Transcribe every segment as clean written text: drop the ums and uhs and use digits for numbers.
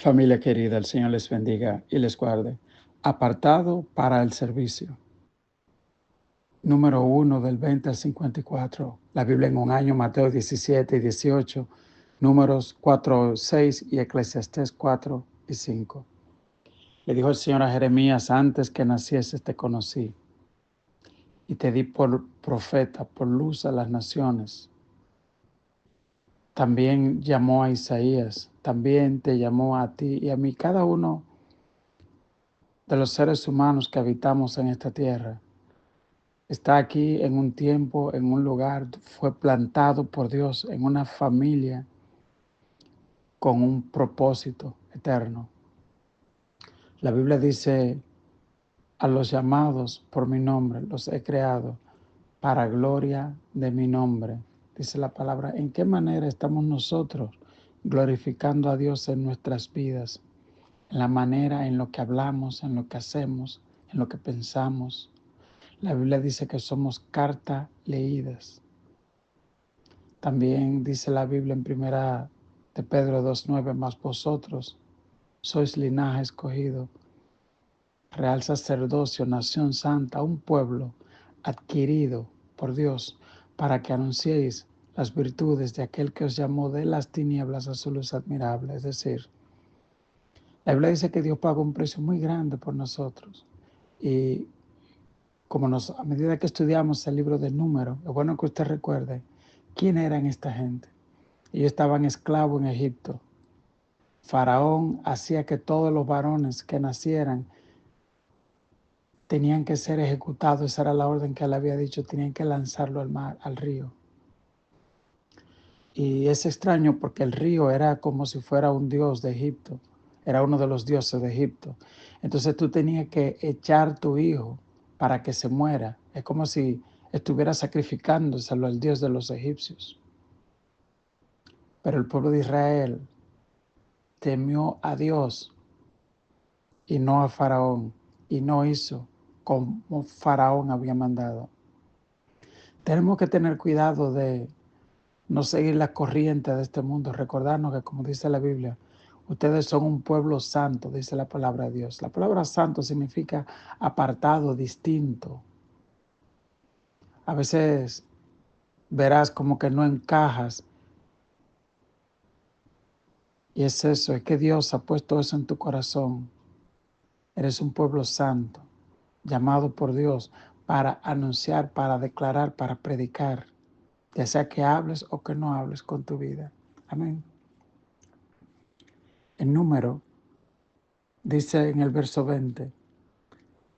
Familia querida, el Señor les bendiga y les guarde. Apartado para el servicio. Número 1 del 20 al 54. La Biblia en un año, Mateo 17 y 18, Números 4, 6 y Eclesiastés 4 y 5. Le dijo el Señor a Jeremías: antes que nacieses te conocí y te di por profeta, por luz a las naciones. También llamó a Isaías, también te llamó a ti y a mí, cada uno de los seres humanos que habitamos en esta tierra. Está aquí en un tiempo, en un lugar, fue plantado por Dios en una familia con un propósito eterno. La Biblia dice: a los llamados por mi nombre los he creado para gloria de mi nombre. Dice la palabra. ¿En qué manera estamos nosotros glorificando a Dios en nuestras vidas? En la manera en lo que hablamos, en lo que hacemos, en lo que pensamos. La Biblia dice que somos cartas leídas. También dice la Biblia en primera de Pedro 2:9, mas vosotros sois linaje escogido, real sacerdocio, nación santa, un pueblo adquirido por Dios, para que anunciéis las virtudes de aquel que os llamó de las tinieblas a su luz admirable. Es decir, la Biblia dice que Dios pagó un precio muy grande por nosotros. Y a medida que estudiamos el libro de Números, es bueno que usted recuerde quién eran esta gente. Ellos estaban esclavos en Egipto. Faraón hacía que todos los varones que nacieran tenían que ser ejecutados. Esa era la orden que él había dicho, tenían que lanzarlo al mar, al río. Y es extraño porque el río era como si fuera un dios de Egipto, era uno de los dioses de Egipto. Entonces tú tenías que echar tu hijo para que se muera. Es como si estuviera sacrificándoselo al dios de los egipcios. Pero el pueblo de Israel temió a Dios y no a Faraón, y no hizo como Faraón había mandado. Tenemos que tener cuidado de no seguir la corriente de este mundo, recordarnos que, como dice la Biblia, ustedes son un pueblo santo, dice la palabra de Dios. La palabra santo significa apartado, distinto. A veces verás como que no encajas, y es eso, es que Dios ha puesto eso en tu corazón. Eres un pueblo santo, llamado por Dios para anunciar, para declarar, para predicar, ya sea que hables o que no hables con tu vida. Amén. El número dice en el verso 20,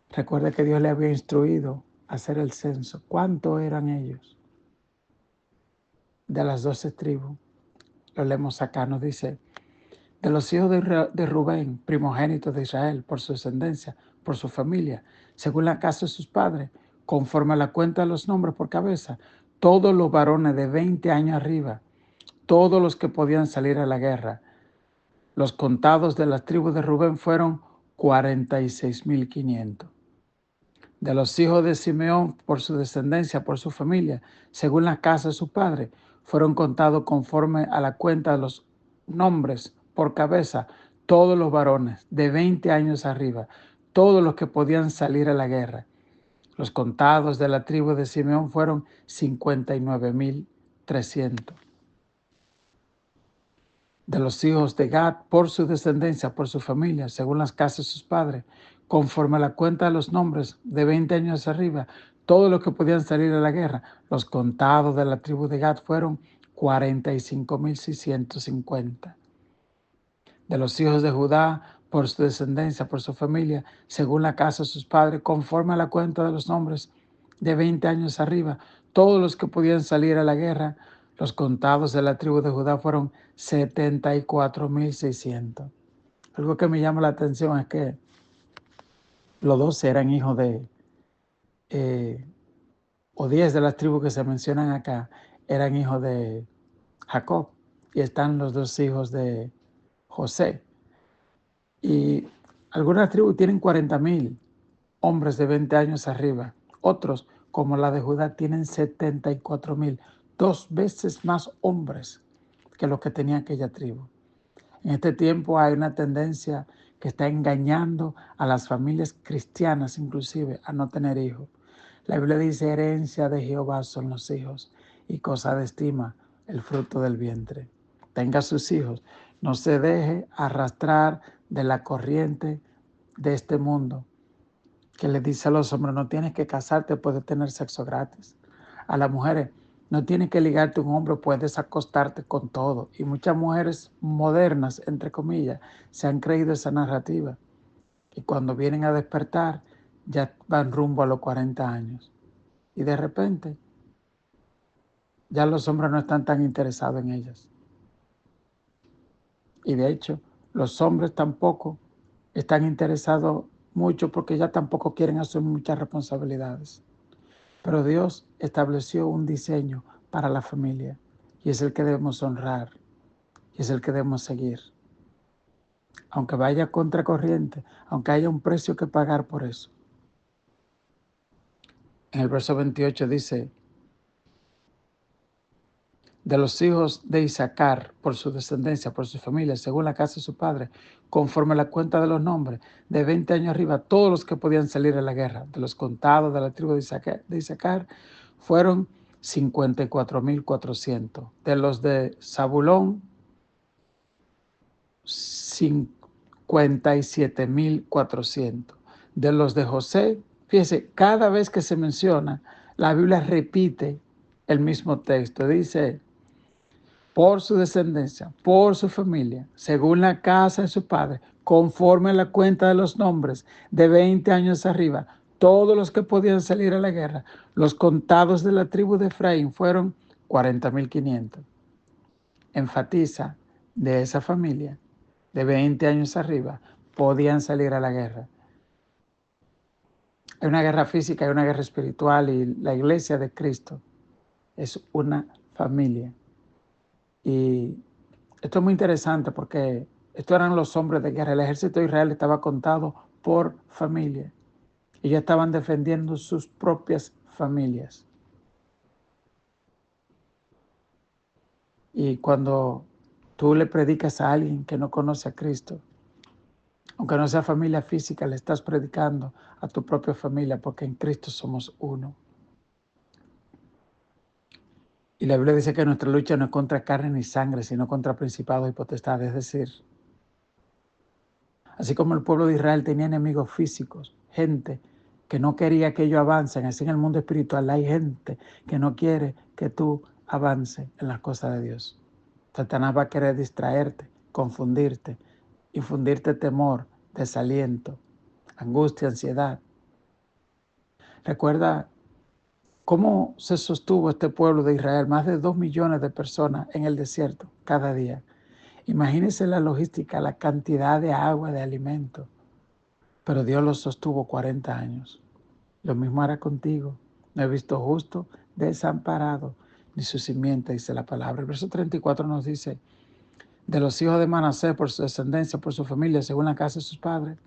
recuerde que Dios le había instruido a hacer el censo. ¿Cuántos eran ellos? De las 12 tribus. Lo leemos acá, nos dice: de los hijos de Rubén, primogénitos de Israel, por su descendencia, por su familia, según la casa de sus padres, conforme a la cuenta de los nombres por cabeza, todos los varones de 20 años arriba, todos los que podían salir a la guerra. Los contados de las tribus de Rubén fueron 46,500. De los hijos de Simeón, por su descendencia, por su familia, según la casa de su padre, fueron contados conforme a la cuenta de los nombres por cabeza, todos los varones de 20 años arriba, todos los que podían salir a la guerra. Los contados de la tribu de Simeón fueron 59,300. De los hijos de Gad, por su descendencia, por su familia, según las casas de sus padres, conforme a la cuenta de los nombres de 20 años arriba, todos los que podían salir a la guerra. Los contados de la tribu de Gad fueron 45,650. De los hijos de Judá, por su descendencia, por su familia, según la casa de sus padres, conforme a la cuenta de los nombres de 20 años arriba, todos los que podían salir a la guerra. Los contados de la tribu de Judá fueron 74,600. Algo que me llama la atención es que los 12 eran hijos o 10 de las tribus que se mencionan acá, eran hijos de Jacob. Y están los 2 hijos de José. Y algunas tribus tienen 40,000 hombres de 20 años arriba. Otros, como la de Judá, tienen 74,000, 2 veces más hombres que los que tenía aquella tribu. En este tiempo hay una tendencia que está engañando a las familias cristianas, inclusive, a no tener hijos. La Biblia dice, herencia de Jehová son los hijos y cosa de estima el fruto del vientre. Tenga sus hijos, no se deje arrastrar de la corriente de este mundo que le dice a los hombres, no tienes que casarte, puedes tener sexo gratis. A las mujeres, no tienes que ligarte a un hombre, puedes acostarte con todo. Y muchas mujeres modernas, entre comillas, se han creído esa narrativa. Y cuando vienen a despertar, ya van rumbo a los 40 años. Y de repente, ya los hombres no están tan interesados en ellas. Y de hecho, los hombres tampoco están interesados mucho porque ya tampoco quieren asumir muchas responsabilidades. Pero Dios estableció un diseño para la familia y es el que debemos honrar y es el que debemos seguir. Aunque vaya contracorriente, aunque haya un precio que pagar por eso. En el verso 28 dice, de los hijos de Isaacar, por su descendencia, por su familia, según la casa de su padre, conforme a la cuenta de los nombres, de 20 años arriba, todos los que podían salir a la guerra, de los contados de la tribu de Isaacar fueron 54,400. De los de Zabulón, 57,400. De los de José, fíjese, cada vez que se menciona, la Biblia repite el mismo texto. Dice, por su descendencia, por su familia, según la casa de su padre, conforme a la cuenta de los nombres, de 20 años arriba, todos los que podían salir a la guerra, los contados de la tribu de Efraín fueron 40,500. Enfatiza, de esa familia, de 20 años arriba, podían salir a la guerra. Hay una guerra física, hay una guerra espiritual y la iglesia de Cristo es una familia. Y esto es muy interesante porque estos eran los hombres de guerra. El ejército de Israel estaba contado por familia. Ellos estaban defendiendo sus propias familias. Y cuando tú le predicas a alguien que no conoce a Cristo, aunque no sea familia física, le estás predicando a tu propia familia porque en Cristo somos uno. Y la Biblia dice que nuestra lucha no es contra carne ni sangre, sino contra principados y potestades. Es decir, así como el pueblo de Israel tenía enemigos físicos, gente que no quería que ellos avancen, así en el mundo espiritual hay gente que no quiere que tú avances en las cosas de Dios. Satanás va a querer distraerte, confundirte, infundirte temor, desaliento, angustia, ansiedad. Recuerda cómo se sostuvo este pueblo de Israel, más de 2 millones de personas en el desierto cada día. Imagínense la logística, la cantidad de agua, de alimento. Pero Dios los sostuvo 40 años. Lo mismo hará contigo. No he visto justo desamparado, ni su simiente, dice la palabra. El verso 34 nos dice, de los hijos de Manasés, por su descendencia, por su familia, según la casa de sus padres,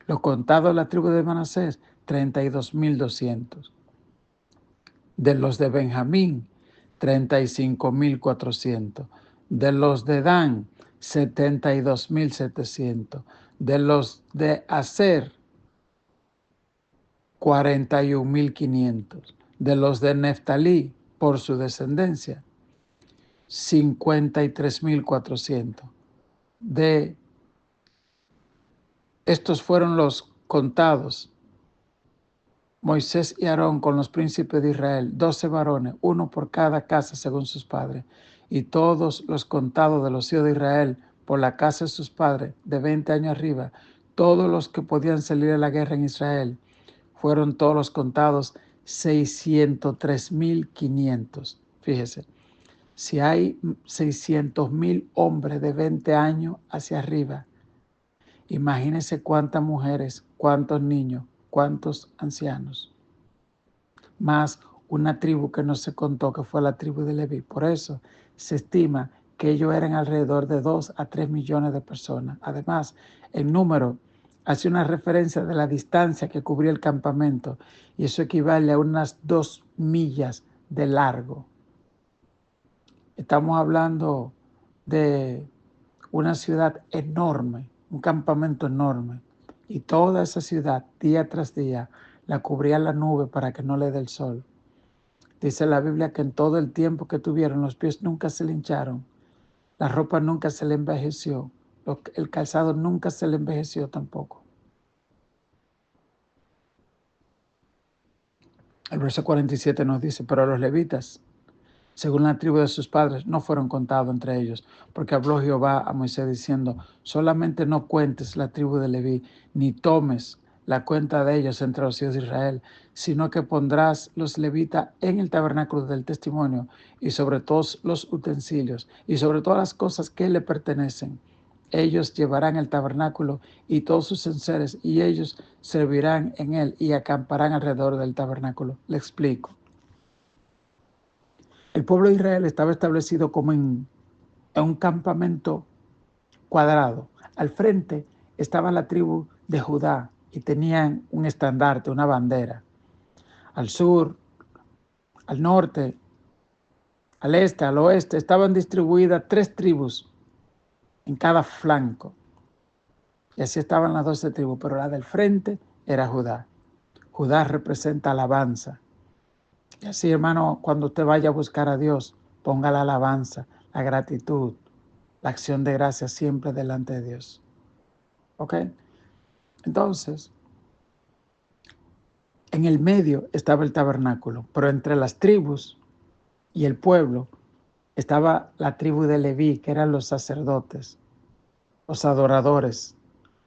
los contados de la tribu de Manasés, 32,200. De los de Benjamín, 35,400. De los de Dan, 72,700. De los de Aser, 41,500. De los de Neftalí, por su descendencia, 53,400. De estos fueron los contados, Moisés y Aarón con los príncipes de Israel, 12 varones, uno por cada casa según sus padres, y todos los contados de los hijos de Israel por la casa de sus padres, de 20 años arriba, todos los que podían salir a la guerra en Israel, fueron todos los contados 603,500. Fíjese, si hay 600,000 hombres de 20 años hacia arriba, imagínense cuántas mujeres, cuántos niños, cuántos ancianos, más una tribu que no se contó, que fue la tribu de Leví. Por eso se estima que ellos eran alrededor de 2 a 3 millones de personas. Además, el número hace una referencia de la distancia que cubría el campamento y eso equivale a unas 2 millas de largo. Estamos hablando de una ciudad enorme, un campamento enorme. Y toda esa ciudad, día tras día, la cubría la nube para que no le dé el sol. Dice la Biblia que en todo el tiempo que tuvieron, los pies nunca se le hincharon, la ropa nunca se le envejeció, el calzado nunca se le envejeció tampoco. El verso 47 nos dice, pero los levitas, según la tribu de sus padres, no fueron contados entre ellos, porque habló Jehová a Moisés diciendo, solamente no cuentes la tribu de Leví, ni tomes la cuenta de ellos entre los hijos de Israel, sino que pondrás los levitas en el tabernáculo del testimonio y sobre todos los utensilios y sobre todas las cosas que le pertenecen. Ellos llevarán el tabernáculo y todos sus enseres, y ellos servirán en él y acamparán alrededor del tabernáculo. Le explico. El pueblo de Israel estaba establecido como en un campamento cuadrado. Al frente estaba la tribu de Judá y tenían un estandarte, una bandera. Al sur, al norte, al este, al oeste, estaban distribuidas 3 tribus en cada flanco. Y así estaban las 12 tribus, pero la del frente era Judá. Judá representa alabanza. Y así, hermano, cuando usted vaya a buscar a Dios, ponga la alabanza, la gratitud, la acción de gracias siempre delante de Dios. ¿Ok? Entonces, en el medio estaba el tabernáculo, pero entre las tribus y el pueblo estaba la tribu de Leví, que eran los sacerdotes, los adoradores,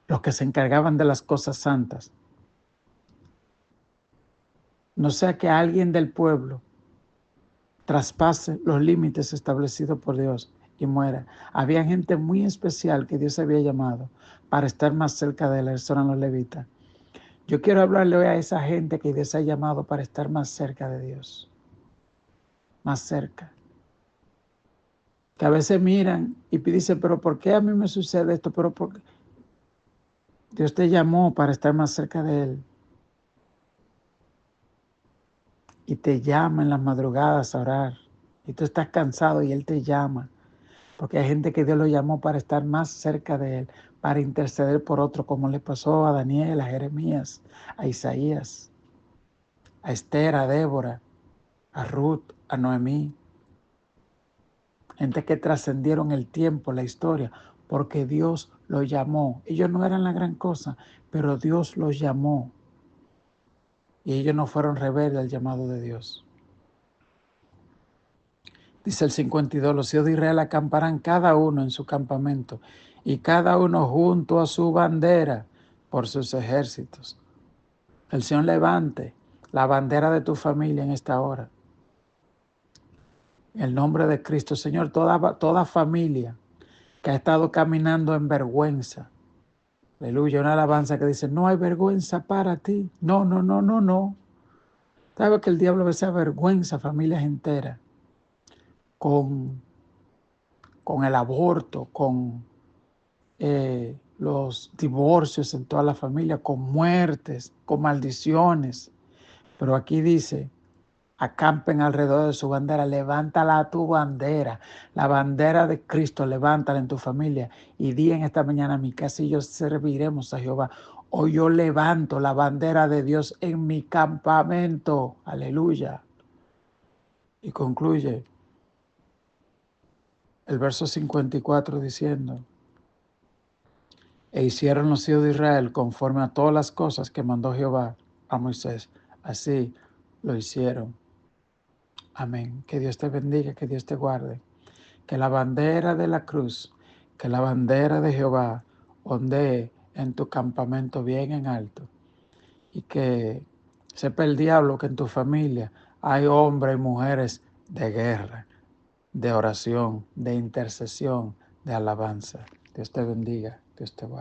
los que se encargaban de las cosas santas. No sea que alguien del pueblo traspase los límites establecidos por Dios y muera. Había gente muy especial que Dios había llamado para estar más cerca de él, esos eran los levitas. Yo quiero hablarle hoy a esa gente que Dios ha llamado para estar más cerca de Dios, más cerca. Que a veces miran y dicen, pero ¿por qué a mí me sucede esto? Pero porque Dios te llamó para estar más cerca de Él. Y te llama en las madrugadas a orar. Y tú estás cansado y Él te llama. Porque hay gente que Dios lo llamó para estar más cerca de Él, para interceder por otro, como le pasó a Daniel, a Jeremías, a Isaías, a Esther, a Débora, a Ruth, a Noemí. Gente que trascendieron el tiempo, la historia, porque Dios los llamó. Ellos no eran la gran cosa, pero Dios los llamó. Y ellos no fueron rebeldes al llamado de Dios. Dice el 52, los hijos de Israel acamparán cada uno en su campamento y cada uno junto a su bandera por sus ejércitos. El Señor levante la bandera de tu familia en esta hora. En el nombre de Cristo, Señor, toda familia que ha estado caminando en vergüenza. Aleluya, una alabanza que dice, no hay vergüenza para ti. No, no, no, no, no. ¿Sabe que el diablo a veces avergüenza a familias enteras con el aborto, con los divorcios en toda la familia, con muertes, con maldiciones? Pero aquí dice, acampen alrededor de su bandera, levántala tu bandera, la bandera de Cristo, levántala en tu familia y di en esta mañana, mi casa y yo serviremos a Jehová. Hoy yo levanto la bandera de Dios en mi campamento, aleluya. Y concluye el verso 54 diciendo, e hicieron los hijos de Israel conforme a todas las cosas que mandó Jehová a Moisés. Así lo hicieron. Amén. Que Dios te bendiga, que Dios te guarde. Que la bandera de la cruz, que la bandera de Jehová ondee en tu campamento bien en alto. Y que sepa el diablo que en tu familia hay hombres y mujeres de guerra, de oración, de intercesión, de alabanza. Dios te bendiga, Dios te guarde.